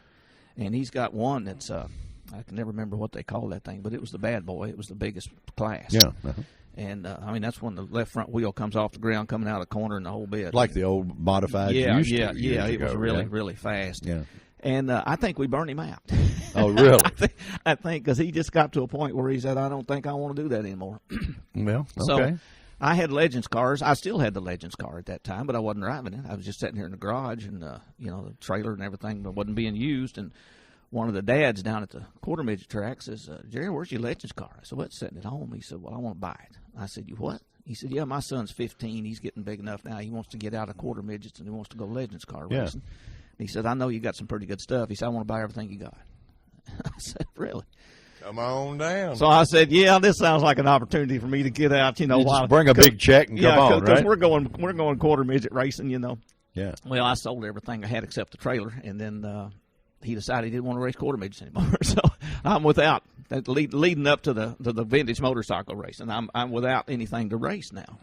and he's got one that's I can never remember what they call that thing, but it was the bad boy. It was the biggest class. Yeah. Uh-huh. And, I mean, that's when the left front wheel comes off the ground, coming out of the corner and the whole bit. Like the old modified used to Yeah, it ago, was really, really fast. Yeah. And I think we burned him out. Oh, really? I think because he just got to a point where he said, I don't think I want to do that anymore. Well, okay. So I had Legends cars. I still had the Legends car at that time, but I wasn't driving it. I was just sitting here in the garage, and, the trailer and everything wasn't being used. And one of the dads down at the quarter midget track says, Jerry, where's your Legends car? I said, well, it's sitting at home. He said, well, I want to buy it. I said, you what? He said, yeah, my son's 15. He's getting big enough now. He wants to get out of quarter midgets, and he wants to go Legends car racing. He said, I know you got some pretty good stuff. He said, I want to buy everything you got. I said, really? Come on down. So I said, yeah, this sounds like an opportunity for me to get out, just bring a big check and come on, right? We're going quarter midget racing, Yeah. Well, I sold everything I had except the trailer, and then he decided he didn't want to race quarter midgets anymore. So I'm without leading up to the vintage motorcycle racing. I'm without anything to race now.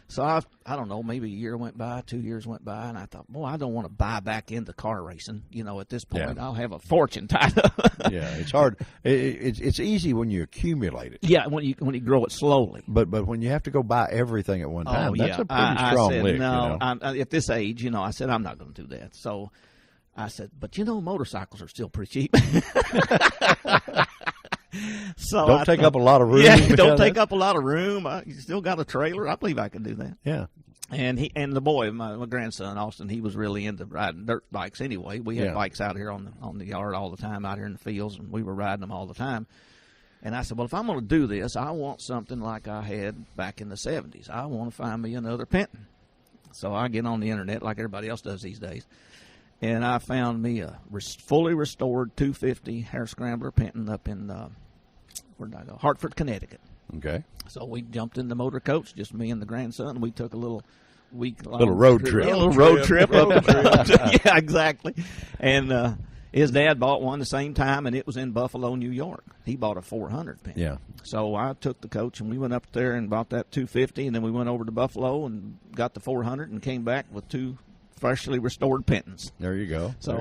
So I don't know, maybe a year went by, 2 years went by, and I thought, boy, I don't want to buy back into car racing. At this point, I'll have a fortune tied up. Yeah, it's hard. It's easy when you accumulate it. Yeah, when you grow it slowly. But when you have to go buy everything at one time, that's a pretty strong I said, lick. No, at this age, I said I'm not going to do that. So I said, but motorcycles are still pretty cheap. So don't take up a lot of room. Yeah, don't take up a lot of room. You still got a trailer. I believe I can do that. Yeah. And the boy, my grandson Austin, he was really into riding dirt bikes anyway. We had bikes out here on the yard all the time, out here in the fields, and we were riding them all the time. And I said, well, if I'm going to do this, I want something like I had back in the 70s. I want to find me another Penton. So I get on the internet like everybody else does these days. And I found me a fully restored 250 hair scrambler Penton up in where did I go? Hartford, Connecticut. Okay. So we jumped in the motor coach, just me and the grandson. We took a little week-long road trip. A little road trip. Yeah, exactly. And his dad bought one the same time, and it was in Buffalo, New York. He bought a 400 Penton. Yeah. So I took the coach, and we went up there and bought that 250, and then we went over to Buffalo and got the 400 and came back with 2 freshly restored Pentons. There you go. So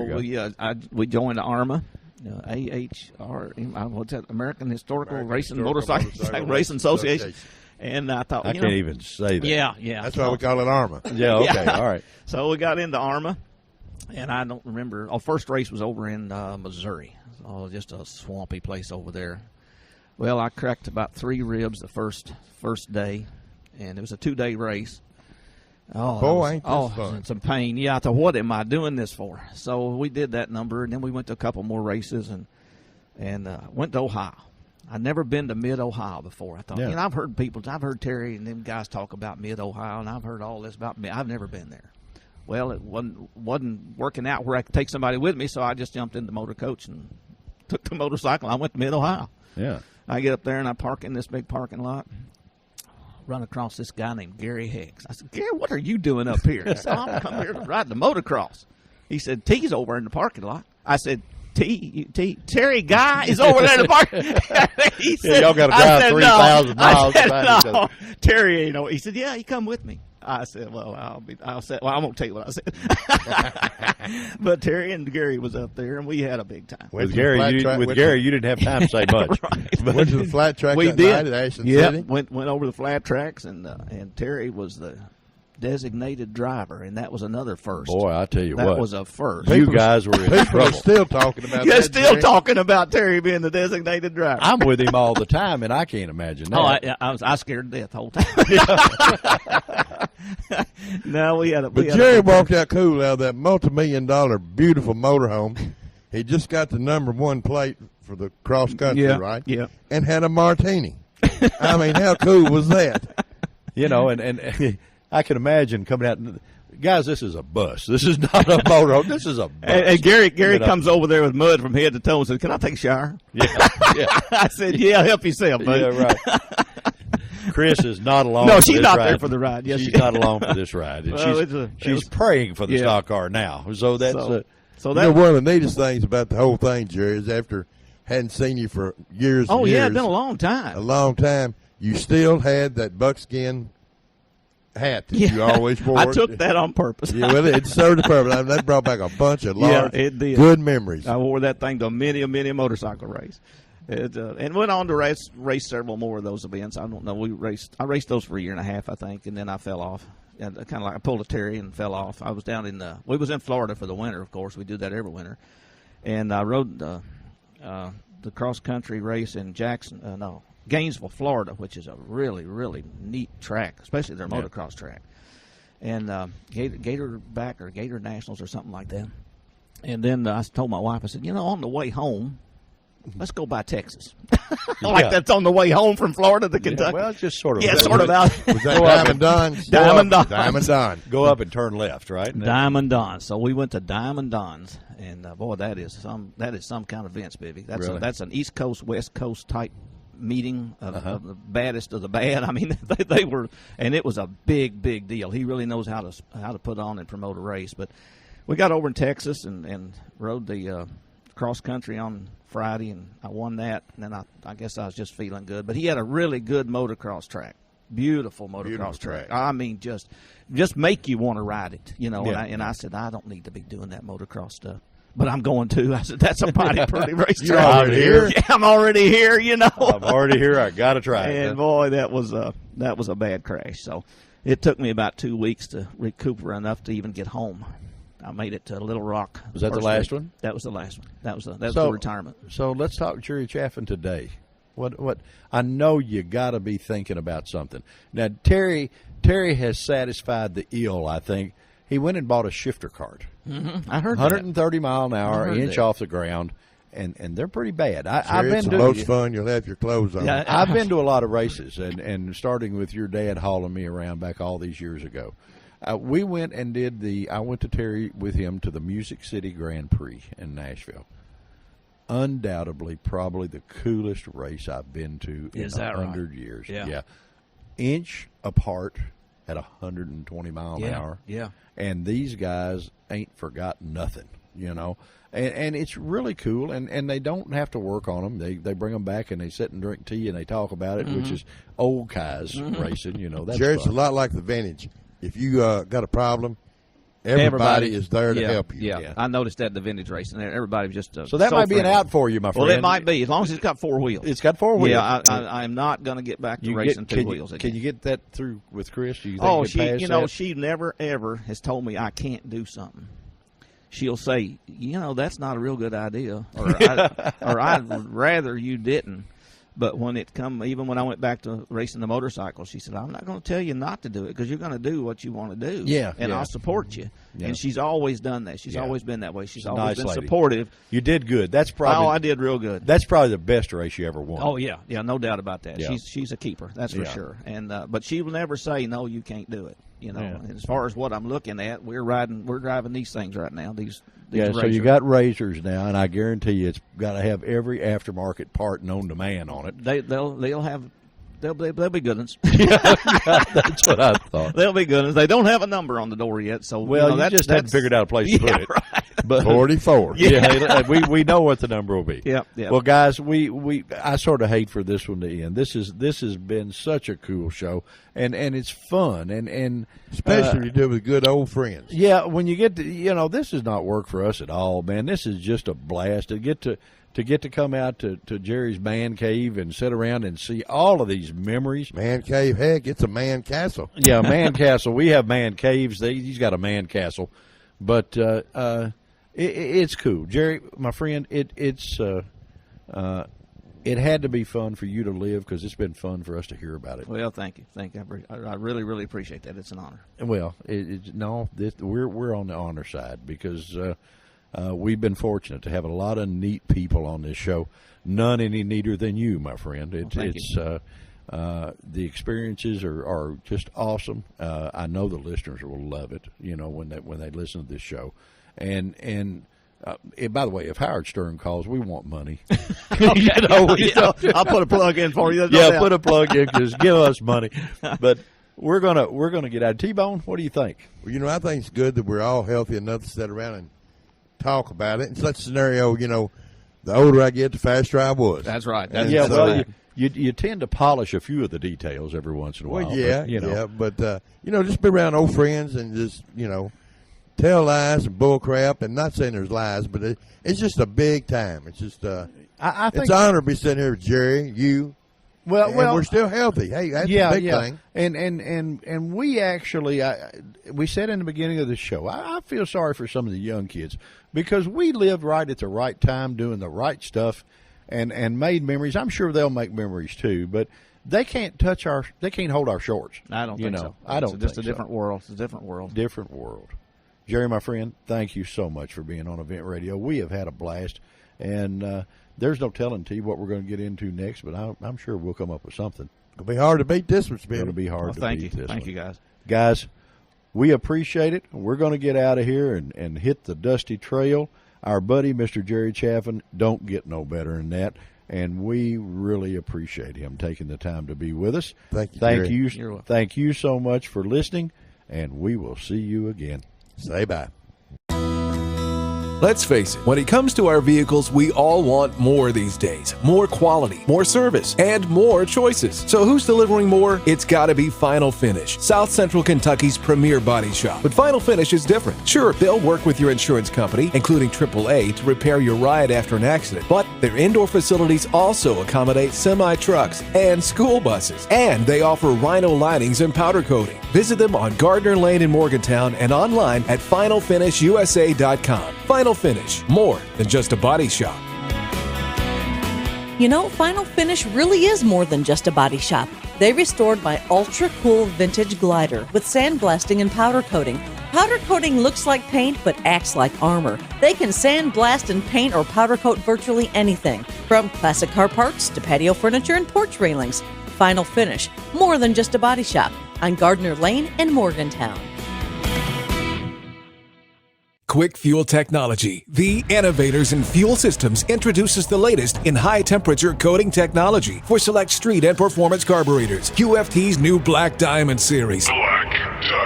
we joined the AHRMA. AHR, what's that? American Historical Racing Motorcycle Racing Association. And I thought, I can't even say that. Yeah. That's why we call it AHRMA. Yeah, okay, all right. So we got into AHRMA, and I don't remember. Our first race was over in Missouri. Oh, just a swampy place over there. Well, I cracked about 3 ribs the first day, and it was a 2-day race. Oh, boy, ain't this fun. Some pain. Yeah, I thought, what am I doing this for? So we did that number, and then we went to a couple more races and went to Ohio. I'd never been to Mid-Ohio before. I thought, I've heard Terry and them guys talk about Mid-Ohio, and I've heard all this about me. I've never been there. Well, it wasn't working out where I could take somebody with me, so I just jumped in the motor coach and took the motorcycle. I went to Mid-Ohio. Yeah. I get up there, and I park in this big parking lot. Run across this guy named Gary Hicks. I said, Gary, what are you doing up here? He said, I'm come here to ride the motocross. He said, T's over in the parking lot. I said, Terry Guy is over there in the parking. He said, y'all got to drive 3,000 miles. No, Terry ain't. He said, yeah, he come with me. I said, well, I won't tell you what I said. But Terry and Gary was up there, and we had a big time. With Gary, you didn't have time to say much. Right. Went to the flat track we that did. night at Ashland City. Went over the flat tracks, and Terry was the designated driver, and that was another first. Boy, I tell you that what. was a first. You guys were in People are trouble. still talking about You're that. still Jerry. talking about Terry being the designated driver. I'm with him all the time, and I can't imagine that. I scared to death the whole time. No, we had a. But Jerry walked out cool out of that multi-million-dollar beautiful motorhome. He just got the #1 plate for the cross country, right? Yeah. And had a martini. I mean, how cool was that? You know, and I can imagine coming out. Guys, this is a bus. This is not a motorhome. This is a bus. And Gary comes over there with mud from head to toe and says, "Can I take a shower?" Yeah. I said, "Yeah, help yourself, buddy." Yeah, right. Chris is not along. No, for she's this not ride. there for the ride. Yes, she's she- not along for this ride. And Well, she's praying for the stock car now. So that's So You that know, one of the neatest things about the whole thing, Jerry, is after hadn't seen you for years and years, it's been a long time. a long time, you still had that buckskin hat that you always wore. I took that on purpose. Yeah, well, it served the purpose. I mean, that brought back a bunch of large, it did. good memories. I wore that thing to many a motorcycle race. And went on to race several more of those events. I don't know. I raced those for a year and a half, I think, and then I fell off. And kind of like I pulled a Terry and fell off. I was down we was in Florida for the winter, of course. We do that every winter. And I rode the cross country race in Gainesville, Florida, which is a really, really neat track, especially their motocross track. And Gator Nationals or something like that. And then I told my wife, I said, on the way home, let's go by Texas. Like that's on the way home from Florida to Kentucky. well, it's just sort of sort of out. Was that Diamond Don's? Diamond Don's. Diamond Don. go up and turn left, right? Diamond Don's. So we went to Diamond Don's, and boy, that is some kind of Vince, baby. Really? That's an East Coast West Coast type meeting of the baddest of the bad. I mean, they were, and it was a big deal. He really knows how to put on and promote a race. But we got over in Texas and rode the cross country on Friday, and I won that. And then I guess I was just feeling good. But he had a really good motocross track. Beautiful motocross track. I mean, just make you want to ride it, Yeah. And I said, I don't need to be doing that motocross stuff, but I'm going to. I said, that's a pretty race You're track. already here? Yeah, I'm already here, I'm already here. I got to try it. And boy, that was a bad crash. So it took me about 2 weeks to recuperate enough to even get home. I made it to Little Rock. Was that the first last week. one? That was the last one. That was the retirement. So let's talk Jerry Chafton today. What I know you got to be thinking about something. Now Terry has satisfied the ill. I think he went and bought a shifter cart. Mm-hmm. I heard 130 mile an hour, heard inch that. off the ground, and they're pretty bad. I've Jerry, been it's to the most fun. You'll have your clothes on. Yeah, I've been to a lot of races, and starting with your dad hauling me around back all these years ago. We went and did I went to Terry with him to the Music City Grand Prix in Nashville. Undoubtedly, probably the coolest race I've been to in 100 years. Yeah. Inch apart at 120 mile an hour. Yeah. And these guys ain't forgot nothing, And it's really cool, and they don't have to work on them. They bring them back, and they sit and drink tea, and they talk about it, which is old guys racing, That's Jerry, it's a fun. lot like the vintage. If you got a problem, everybody is there to help you. Yeah. I noticed that in the vintage racing. Everybody was just So that might be an friendly. out for you, my friend. Well, it might be as long as it's got four wheels. It's got four wheels. Yeah, I'm not going to get back to racing two wheels again. Can you get that through with Chris? Do you think she never ever has told me I can't do something. She'll say, that's not a real good idea, or I'd rather you didn't. But even when I went back to racing the motorcycle, she said, I'm not going to tell you not to do it because you're going to do what you want to do. Yeah, and yeah. I'll support you. Yeah. And she's always done that. She's always been that way. She's always nice been lady. supportive. You did good. That's probably. Oh, I did real good. That's probably the best race you ever won. Oh yeah, no doubt about that. Yeah. She's a keeper, that's for Yeah. sure. And but she will never say no, you can't do it. And as far as what I'm looking at, we're driving these things right now. These Yeah, so you got razors now, and I guarantee you it's got to have every aftermarket part known to man on it. They'll be good ones. That's what I thought. They'll be good ones. They don't have a number on the door yet, so Well, you just hadn't figured out a place to put it. Right. But 44. yeah, we know what the number will be. Yep. Well, guys, I sort of hate for this one to end. This has been such a cool show, and it's fun, and Especially when you do it with good old friends. yeah, when you get to this is not work for us at all, man. This is just a blast to get to to get to come out to Jerry's man cave and sit around and see all of these memories. Man cave, heck, it's a man castle. Yeah, man castle. We have man caves. He's got a man castle, but it's cool, Jerry, my friend. It had to be fun for you to live because it's been fun for us to hear about it. Well, thank you. I really, really appreciate that. It's an honor. Well, we're on the honor side because we've been fortunate to have a lot of neat people on this show. None any neater than you, my friend. The experiences are just awesome. I know the listeners will love it. When they listen to this show, and. By the way, if Howard Stern calls, we want money. I'll put a plug in for you. Put a plug in. Just give us money. But we're gonna get out. T-Bone, what do you think? Well, I think it's good that we're all healthy enough to sit around and talk about it. In such a scenario, the older I get, the faster I was. That's right. You tend to polish a few of the details every once in a while. Well, but just be around old friends and just tell lies and bull crap, and not saying there's lies, but it's just a big time. It's just I think it's an honor to be sitting here with Jerry, you. Well, we're still healthy. Hey, that's the big thing. And we actually, we said in the beginning of the show, I feel sorry for some of the young kids because we lived right at the right time, doing the right stuff, and made memories. I'm sure they'll make memories too, but they can't hold our shorts. I don't think so. I don't. It's just a different world. It's a different world. Different world. Jerry, my friend, thank you so much for being on Event Radio. We have had a blast, and there's no telling, T, what we're going to get into next, but I'm sure we'll come up with something. It'll be hard to beat this one, It'll be hard to beat this one. Thank you, guys. Guys, we appreciate it. We're going to get out of here and hit the dusty trail. Our buddy, Mr. Jerry Chafton, don't get no better than that, and we really appreciate him taking the time to be with us. Thank you, Jerry. Thank you so much for listening, and we will see you again. Say bye. Let's face it, when it comes to our vehicles, we all want more these days. More quality, more service, and more choices. So who's delivering more? It's gotta be Final Finish, South Central Kentucky's premier body shop. But Final Finish is different. Sure, they'll work with your insurance company, including AAA, to repair your ride after an accident. But their indoor facilities also accommodate semi-trucks and school buses. And they offer Rhino linings and powder coating. Visit them on Gardner Lane in Morgantown and online at finalfinishusa.com. Final Finish, more than just a body shop. Final Finish really is more than just a body shop. They restored my ultra-cool vintage glider with sandblasting and powder coating. Powder coating looks like paint but acts like armor. They can sandblast and paint or powder coat virtually anything, from classic car parts to patio furniture and porch railings. Final Finish, more than just a body shop, on Gardner Lane in Morgantown. Quick Fuel Technology, the innovators in fuel systems, introduces the latest in high-temperature coating technology for select street and performance carburetors. QFT's new Black Diamond series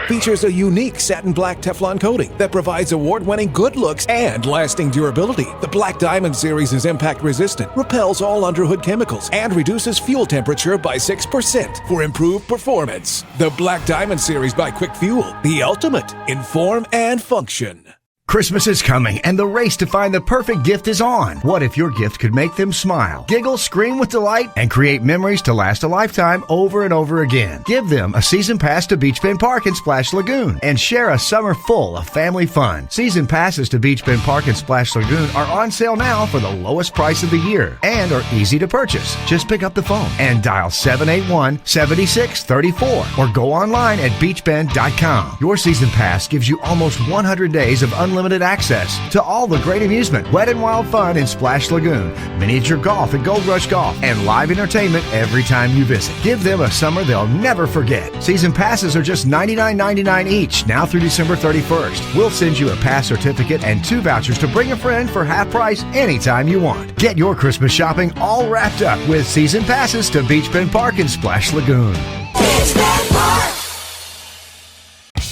features a unique satin black Teflon coating that provides award-winning good looks and lasting durability. The Black Diamond series is impact-resistant, repels all underhood chemicals, and reduces fuel temperature by 6% for improved performance. The Black Diamond series by Quick Fuel, the ultimate in form and function. Christmas is coming, and the race to find the perfect gift is on. What if your gift could make them smile, giggle, scream with delight, and create memories to last a lifetime over and over again? Give them a season pass to Beach Bend Park and Splash Lagoon, and share a summer full of family fun. Season passes to Beach Bend Park and Splash Lagoon are on sale now for the lowest price of the year and are easy to purchase. Just pick up the phone and dial 781-7634 or go online at beachbend.com. Your season pass gives you almost 100 days of unlimited access to all the great amusement, wet and wild fun in Splash Lagoon, miniature golf at Gold Rush Golf, and live entertainment every time you visit. Give them a summer they'll never forget. Season passes are just $99.99 each, now through December 31st. We'll send you a pass certificate and 2 vouchers to bring a friend for half price anytime you want. Get your Christmas shopping all wrapped up with season passes to Beach Bend Park and Splash Lagoon. Beach Bend Park.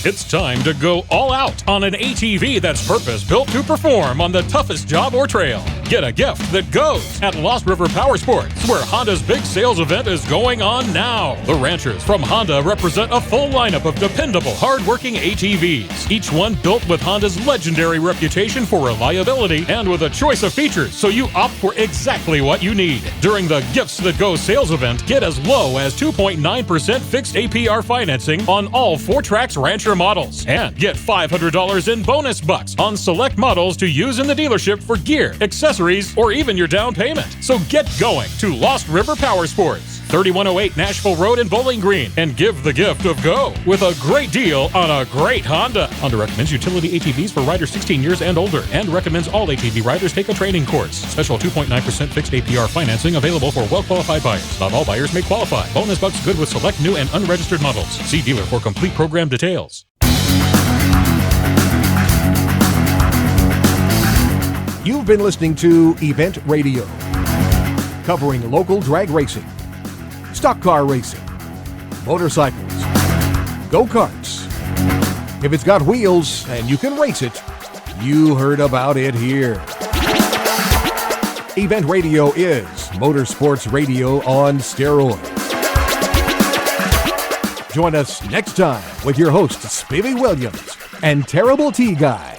It's time to go all out on an ATV that's purpose-built to perform on the toughest job or trail. Get a gift that goes at Lost River Power Sports, where Honda's big sales event is going on now. The ranchers from Honda represent a full lineup of dependable, hard-working ATVs, each one built with Honda's legendary reputation for reliability and with a choice of features, so you opt for exactly what you need. During the Gifts That Go sales event, get as low as 2.9% fixed APR financing on all 4Trax Rancher models, and get $500 in bonus bucks on select models to use in the dealership for gear, accessories, or even your down payment. So get going to Lost River Power Sports, 3108 Nashville Road in Bowling Green, and give the gift of go with a great deal on a great Honda. Honda recommends utility ATVs for riders 16 years and older, and recommends all ATV riders take a training course. Special 2.9% fixed APR financing available for well-qualified buyers. Not all buyers may qualify. Bonus bucks good with select new and unregistered models. See dealer for complete program details. You've been listening to Event Radio, covering local drag racing, stock car racing, motorcycles, go-karts. If it's got wheels and you can race it, you heard about it here. Event Radio is motorsports radio on steroids. Join us next time with your hosts, Spivey Williams and Terrible T Guy.